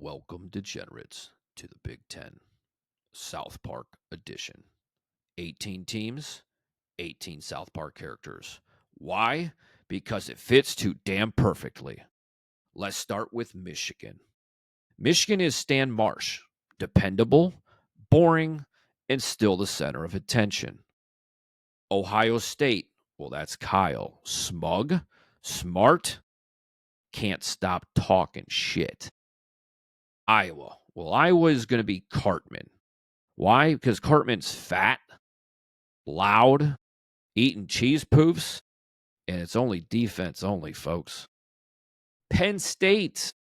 Welcome, degenerates, to the Big Ten, South Park edition. 18 teams, 18 South Park characters. Why? Because it fits too damn perfectly. Let's start with Michigan. Michigan is Stan Marsh, dependable, boring, and still the center of attention. Ohio State, well, that's Kyle. Smug, smart, can't stop talking shit. Iowa. Well, Iowa is going to be Cartman. Why? Because Cartman's fat, loud, eating cheese poofs, and it's only defense only, folks. Penn State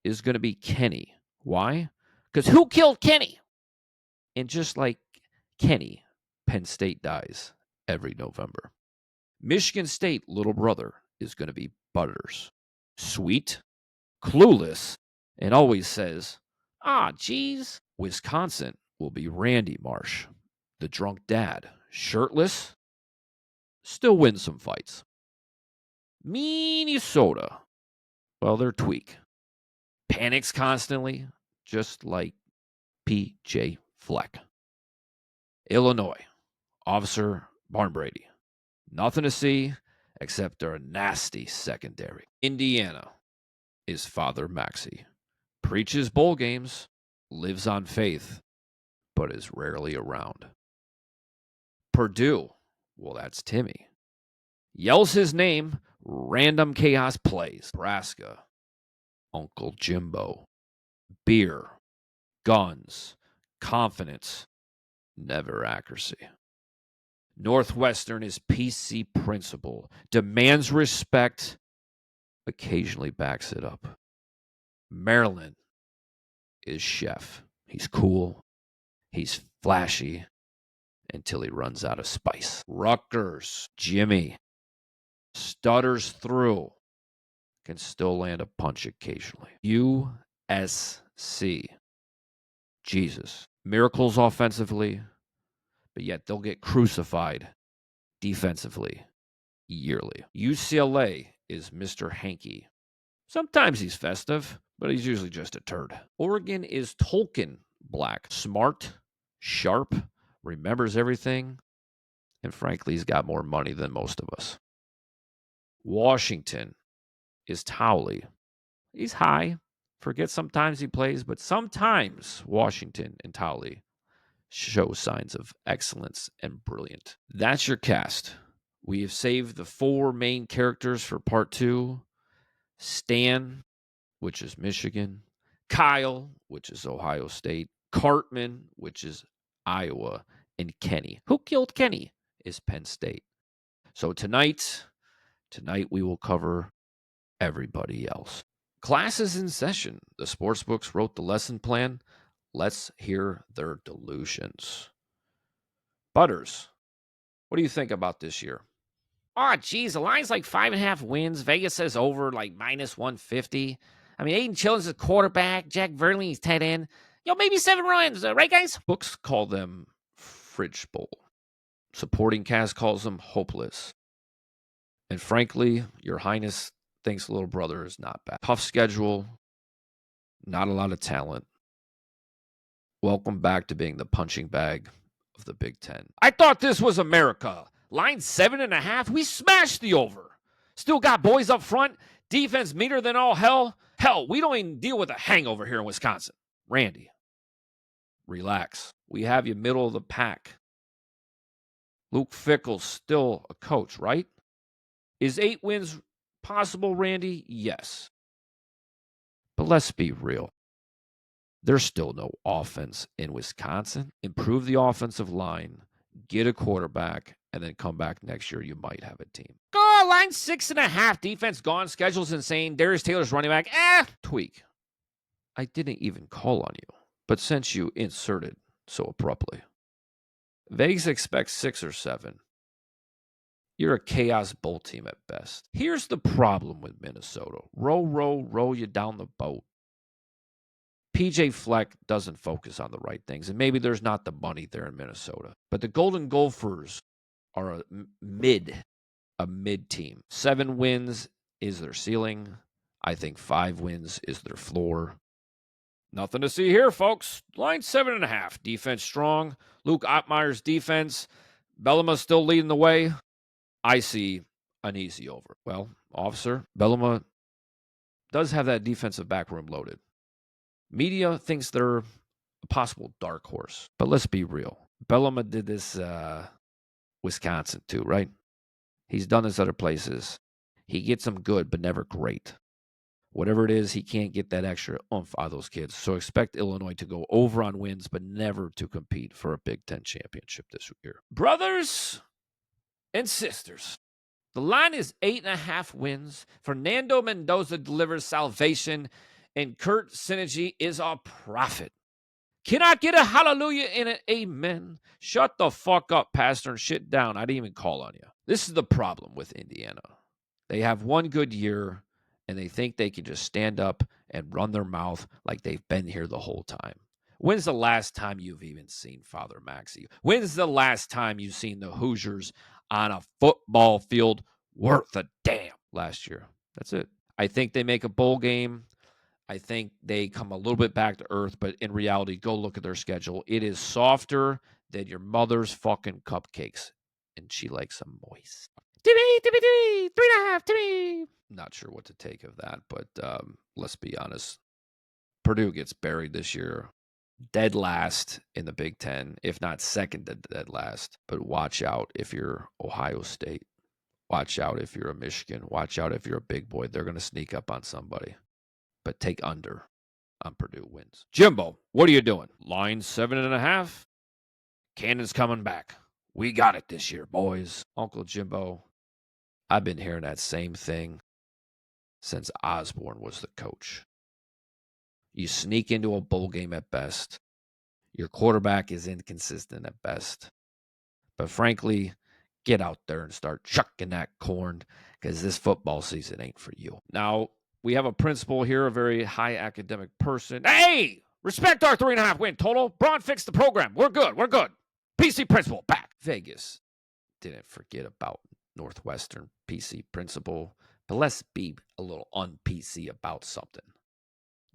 is going to be Kenny. Why? Because who killed Kenny? And just like Kenny, Penn State dies every November. Michigan State little brother is going to be Butters. Sweet, clueless, and always says, geez. Wisconsin will be Randy Marsh, the drunk dad, shirtless, still wins some fights. Minnesota, well, they're Tweak. Panics constantly, just like P.J. Fleck. Illinois, Officer Barnbrady. Nothing to see except their nasty secondary. Indiana is Father Maxey. Preaches bowl games, lives on faith, but is rarely around. Purdue, well, that's Timmy. Yells his name, random chaos plays. Nebraska, Uncle Jimbo. Beer, guns, confidence, never accuracy. Northwestern is PC principle, demands respect, occasionally backs it up. Maryland is Chef. He's cool, he's flashy, until he runs out of spice. Rutgers, Jimmy, stutters through, can still land a punch occasionally. USC, Jesus, miracles offensively, but yet they'll get crucified defensively yearly. UCLA is Mr. Hanky. Sometimes he's festive, but he's usually just a turd. Oregon is Tolkien black. Smart, sharp, remembers everything, and frankly, he's got more money than most of us. Washington is Towelie. He's high. Forget sometimes he plays, but sometimes Washington and Towelie show signs of excellence and brilliant. That's your cast. We have saved the 4 main characters for part 2. Stan, which is Michigan. Kyle, which is Ohio State. Cartman, which is Iowa. And Kenny. Who killed Kenny? Is Penn State. So tonight we will cover everybody else. Class is in session. The sportsbooks wrote the lesson plan. Let's hear their delusions. Butters, what do you think about this year? Geez, the line's like 5.5 wins. Vegas says over like minus 150. I mean, Aiden Children's a quarterback. Jack Verling's tight end. Maybe 7 runs, right, guys? Books call them Fridge Bowl. Supporting cast calls them hopeless. And frankly, Your Highness thinks little brother is not bad. Tough schedule, not a lot of talent. Welcome back to being the punching bag of the Big Ten. I thought this was America. Line 7.5. We smashed the over. Still got boys up front. Defense meaner than all hell. Hell, we don't even deal with a hangover here in Wisconsin. Randy, relax. We have you middle of the pack. Luke Fickell's still a coach, right? Is 8 wins possible, Randy? Yes. But let's be real. There's still no offense in Wisconsin. Improve the offensive line, get a quarterback, and then come back next year. You might have a team. Line 6.5. Defense gone. Schedule's insane. Darius Taylor's running back. Tweak. I didn't even call on you, but since you inserted so abruptly, Vegas expects 6 or 7. You're a chaos bowl team at best. Here's the problem with Minnesota. Row you down the boat. P.J. Fleck doesn't focus on the right things, and maybe there's not the money there in Minnesota. But the Golden Gophers are a mid team. 7 wins is their ceiling. I think 5 wins is their floor. Nothing to see here, folks. Line 7.5. Defense strong. Luke Ottmeyer's defense. Bellama's still leading the way. I see an easy over. Well, officer, Bellama does have that defensive back room loaded. Media thinks they're a possible dark horse. But let's be real. Bellama did this Wisconsin too, right? He's done this other places. He gets them good, but never great. Whatever it is, he can't get that extra oomph out of those kids. So expect Illinois to go over on wins, but never to compete for a Big Ten championship this year. Brothers and sisters, the line is 8.5 wins. Fernando Mendoza delivers salvation, and Kurt Synergy is a prophet. Can I get a hallelujah and an amen? Shut the fuck up, Pastor, and shit down. I didn't even call on you. This is the problem with Indiana. They have one good year, and they think they can just stand up and run their mouth like they've been here the whole time. When's the last time you've even seen Father Maxey? When's the last time you've seen the Hoosiers on a football field worth a damn? Last year. That's it. I think they make a bowl game. I think they come a little bit back to earth, but in reality, go look at their schedule. It is softer than your mother's fucking cupcakes, and she likes them moist. Timmy, 3.5, Timmy. Not sure what to take of that, but let's be honest. Purdue gets buried this year. Dead last in the Big Ten, if not second to dead last. But watch out if you're Ohio State. Watch out if you're a Michigan. Watch out if you're a big boy. They're going to sneak up on somebody. But take under on Purdue wins. Jimbo, what are you doing? Line 7.5. Cannon's coming back. We got it this year, boys. Uncle Jimbo, I've been hearing that same thing since Osborne was the coach. You sneak into a bowl game at best. Your quarterback is inconsistent at best. But frankly, get out there and start chucking that corn because this football season ain't for you. Now, we have a principal here, a very high academic person. Hey, respect our 3.5 win total. Braun fixed the program. We're good. We're good. PC principal back. Vegas didn't forget about Northwestern PC principal, but let's be a little un-PC about something.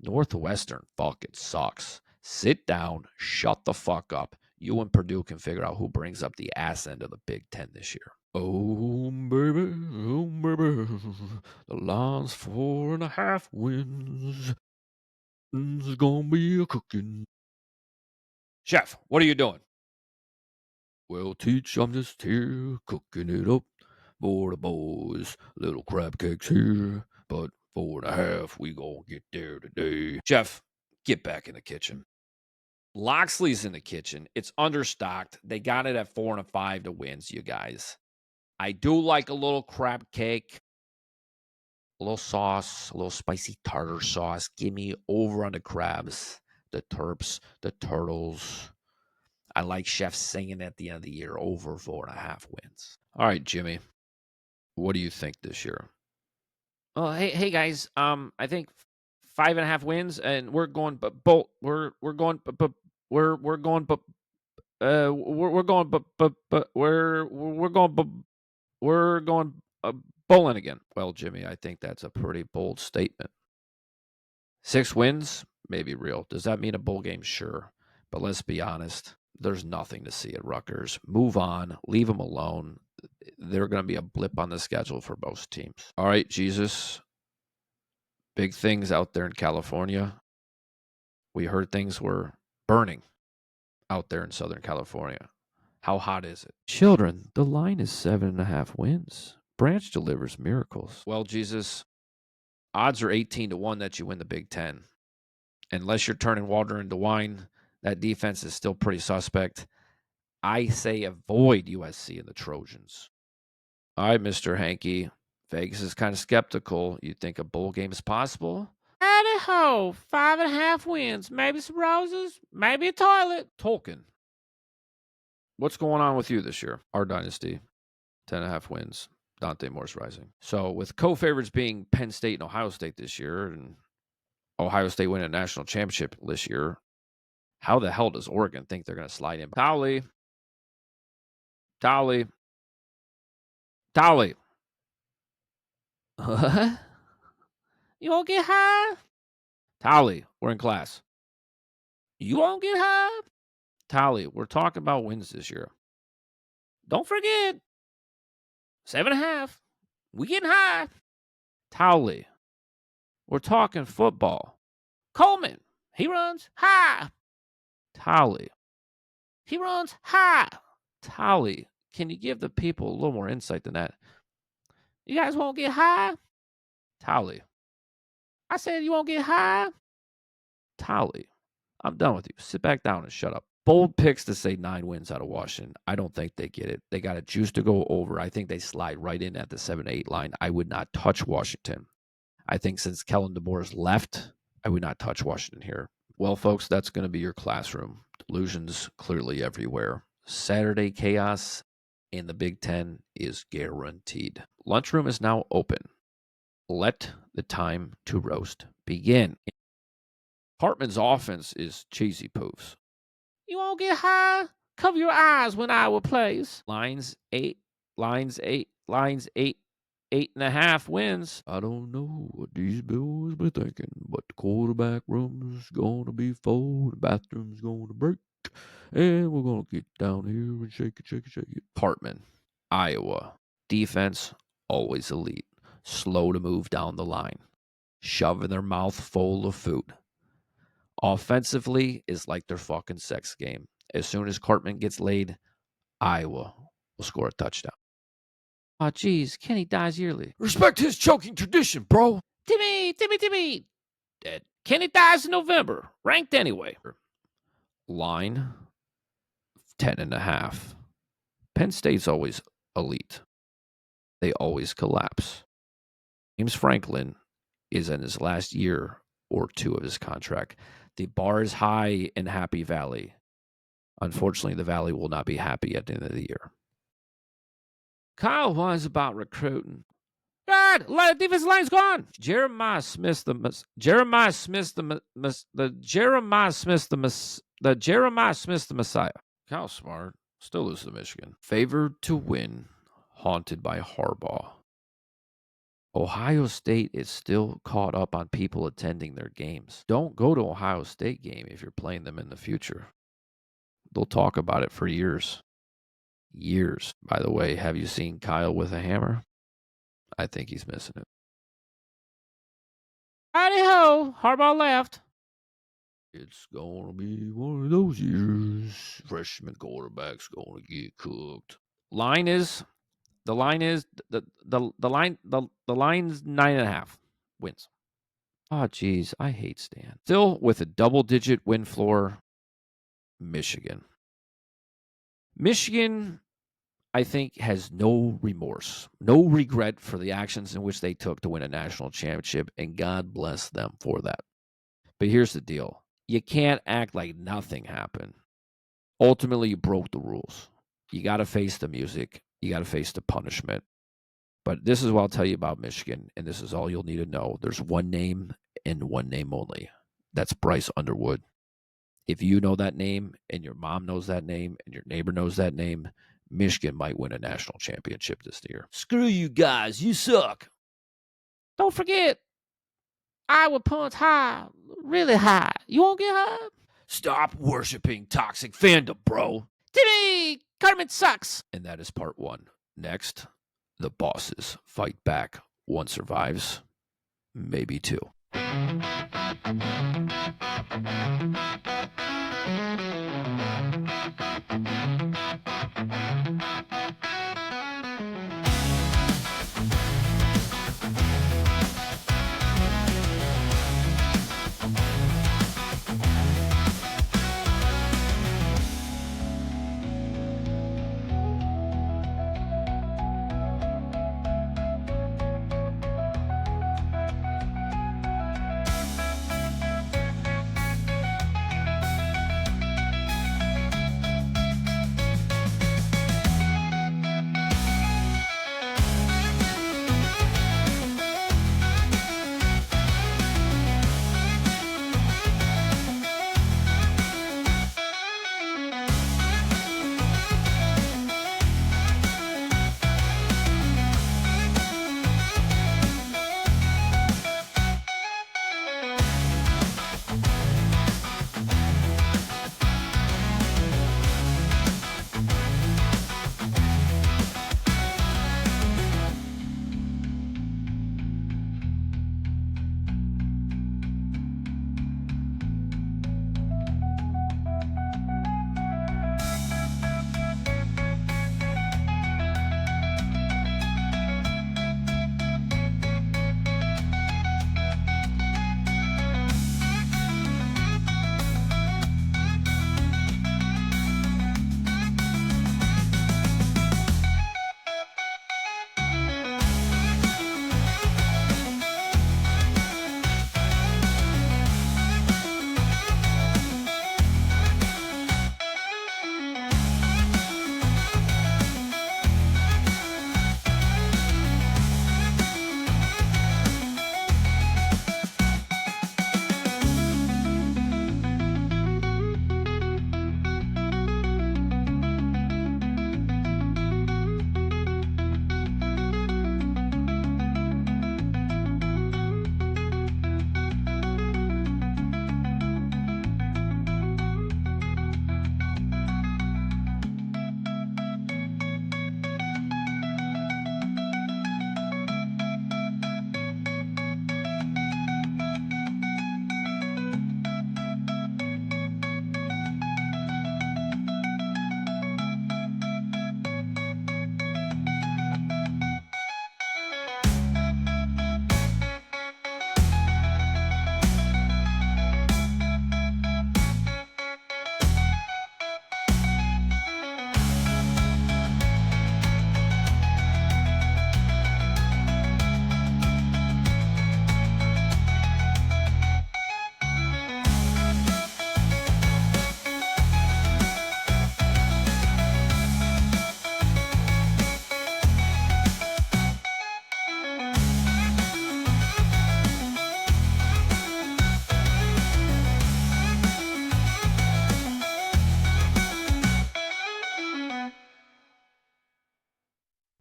Northwestern fucking sucks. Sit down, shut the fuck up. You and Purdue can figure out who brings up the ass end of the Big Ten this year. Oh, baby, the line's 4.5 wins. It's gonna be a cooking. Chef, what are you doing? Well, Teach, I'm just here cooking it up for the boys. Little crab cakes here, but 4.5, we gonna get there today. Chef, get back in the kitchen. Loxley's in the kitchen. It's understocked. They got it at 4.5 to wins, you guys. I do like a little crab cake, a little sauce, a little spicy tartar sauce. Give me over on the crabs, the terps, the turtles. I like Chef singing at the end of the year over 4.5 wins. All right, Jimmy, what do you think this year? Oh, hey guys. I think 5.5 wins, and we're going, but bolt. We're going, but we're going, but we're going, but we're going, but we're going bowling again. Well, Jimmy, I think that's a pretty bold statement. 6 wins, maybe real. Does that mean a bowl game? Sure. But let's be honest. There's nothing to see at Rutgers. Move on. Leave them alone. They're going to be a blip on the schedule for most teams. All right, Jesus. Big things out there in California. We heard things were burning out there in Southern California. How hot is it? Children, the line is 7.5 wins. Branch delivers miracles. Well, Jesus, odds are 18-1 that you win the Big Ten. Unless you're turning water into wine, that defense is still pretty suspect. I say avoid USC and the Trojans. All right, Mr. Hankey. Vegas is kind of skeptical. You think a bowl game is possible? Howdy ho, 5.5 wins. Maybe some roses, maybe a toilet. Tolkien. What's going on with you this year? Our dynasty, 10.5 wins. Dante Moore's rising. So with co-favorites being Penn State and Ohio State this year, and Ohio State winning a national championship this year, how the hell does Oregon think they're going to slide in? Towelie. What? You won't get high? Towelie, we're in class. You won't get high. Towelie, we're talking about wins this year. Don't forget, 7.5. We getting high. Towelie, we're talking football. Coleman, he runs high. Towelie, he runs high. Towelie, can you give the people a little more insight than that? You guys won't get high? Towelie, I said you won't get high? Towelie, I'm done with you. Sit back down and shut up. Bold picks to say 9 wins out of Washington. I don't think they get it. They got a juice to go over. I think they slide right in at the 7-8 line. I would not touch Washington. I think since Kellen DeBoer's left, I would not touch Washington here. Well, folks, that's going to be your classroom. Delusions clearly everywhere. Saturday chaos in the Big Ten is guaranteed. Lunchroom is now open. Let the time to roast begin. Cartman's offense is cheesy poofs. You won't get high? Cover your eyes when Iowa plays. Lines 8, 8.5 wins. I don't know what these Bills be thinking, but the quarterback room's gonna be full, the bathroom's gonna break, and we're gonna get down here and shake it. Cartman, Iowa. Defense, always elite. Slow to move down the line. Shoving their mouth full of food. Offensively is like their fucking sex game. As soon as Cartman gets laid, Iowa will score a touchdown. Oh, geez, Kenny dies yearly. Respect his choking tradition, bro. Timmy. Dead. Kenny dies in November. Ranked anyway. Line 10.5. Penn State's always elite. They always collapse. James Franklin is in his last year or 2 of his contract. The bar is high in Happy Valley. Unfortunately, the Valley will not be happy at the end of the year. Kyle whines about recruiting. God, the defensive line's gone. Jeremiah Smith's the Messiah. Kyle Smart still loses to Michigan. Favored to win, haunted by Harbaugh. Ohio State is still caught up on people attending their games. Don't go to Ohio State game if you're playing them in the future. They'll talk about it for years. Years. By the way, have you seen Kyle with a hammer? I think he's missing it. Howdy-ho, Harbaugh left. It's going to be one of those years. Freshman quarterback's going to get cooked. The line's 9.5 wins. Oh, geez, I hate Stan. Still with a double-digit win floor, Michigan. Michigan, I think, has no remorse, no regret for the actions in which they took to win a national championship, and God bless them for that. But here's the deal. You can't act like nothing happened. Ultimately, you broke the rules. You got to face the music. You got to face the punishment. But this is what I'll tell you about Michigan, and this is all you'll need to know. There's one name and one name only. That's Bryce Underwood. If you know that name, and your mom knows that name, and your neighbor knows that name, Michigan might win a national championship this year. Screw you guys. You suck. Don't forget, Iowa punts high, really high. You won't get high? Stop worshiping toxic fandom, bro. Timmy, Cartman sucks. And that is part 1. Next, the bosses fight back. 1 survives, maybe 2.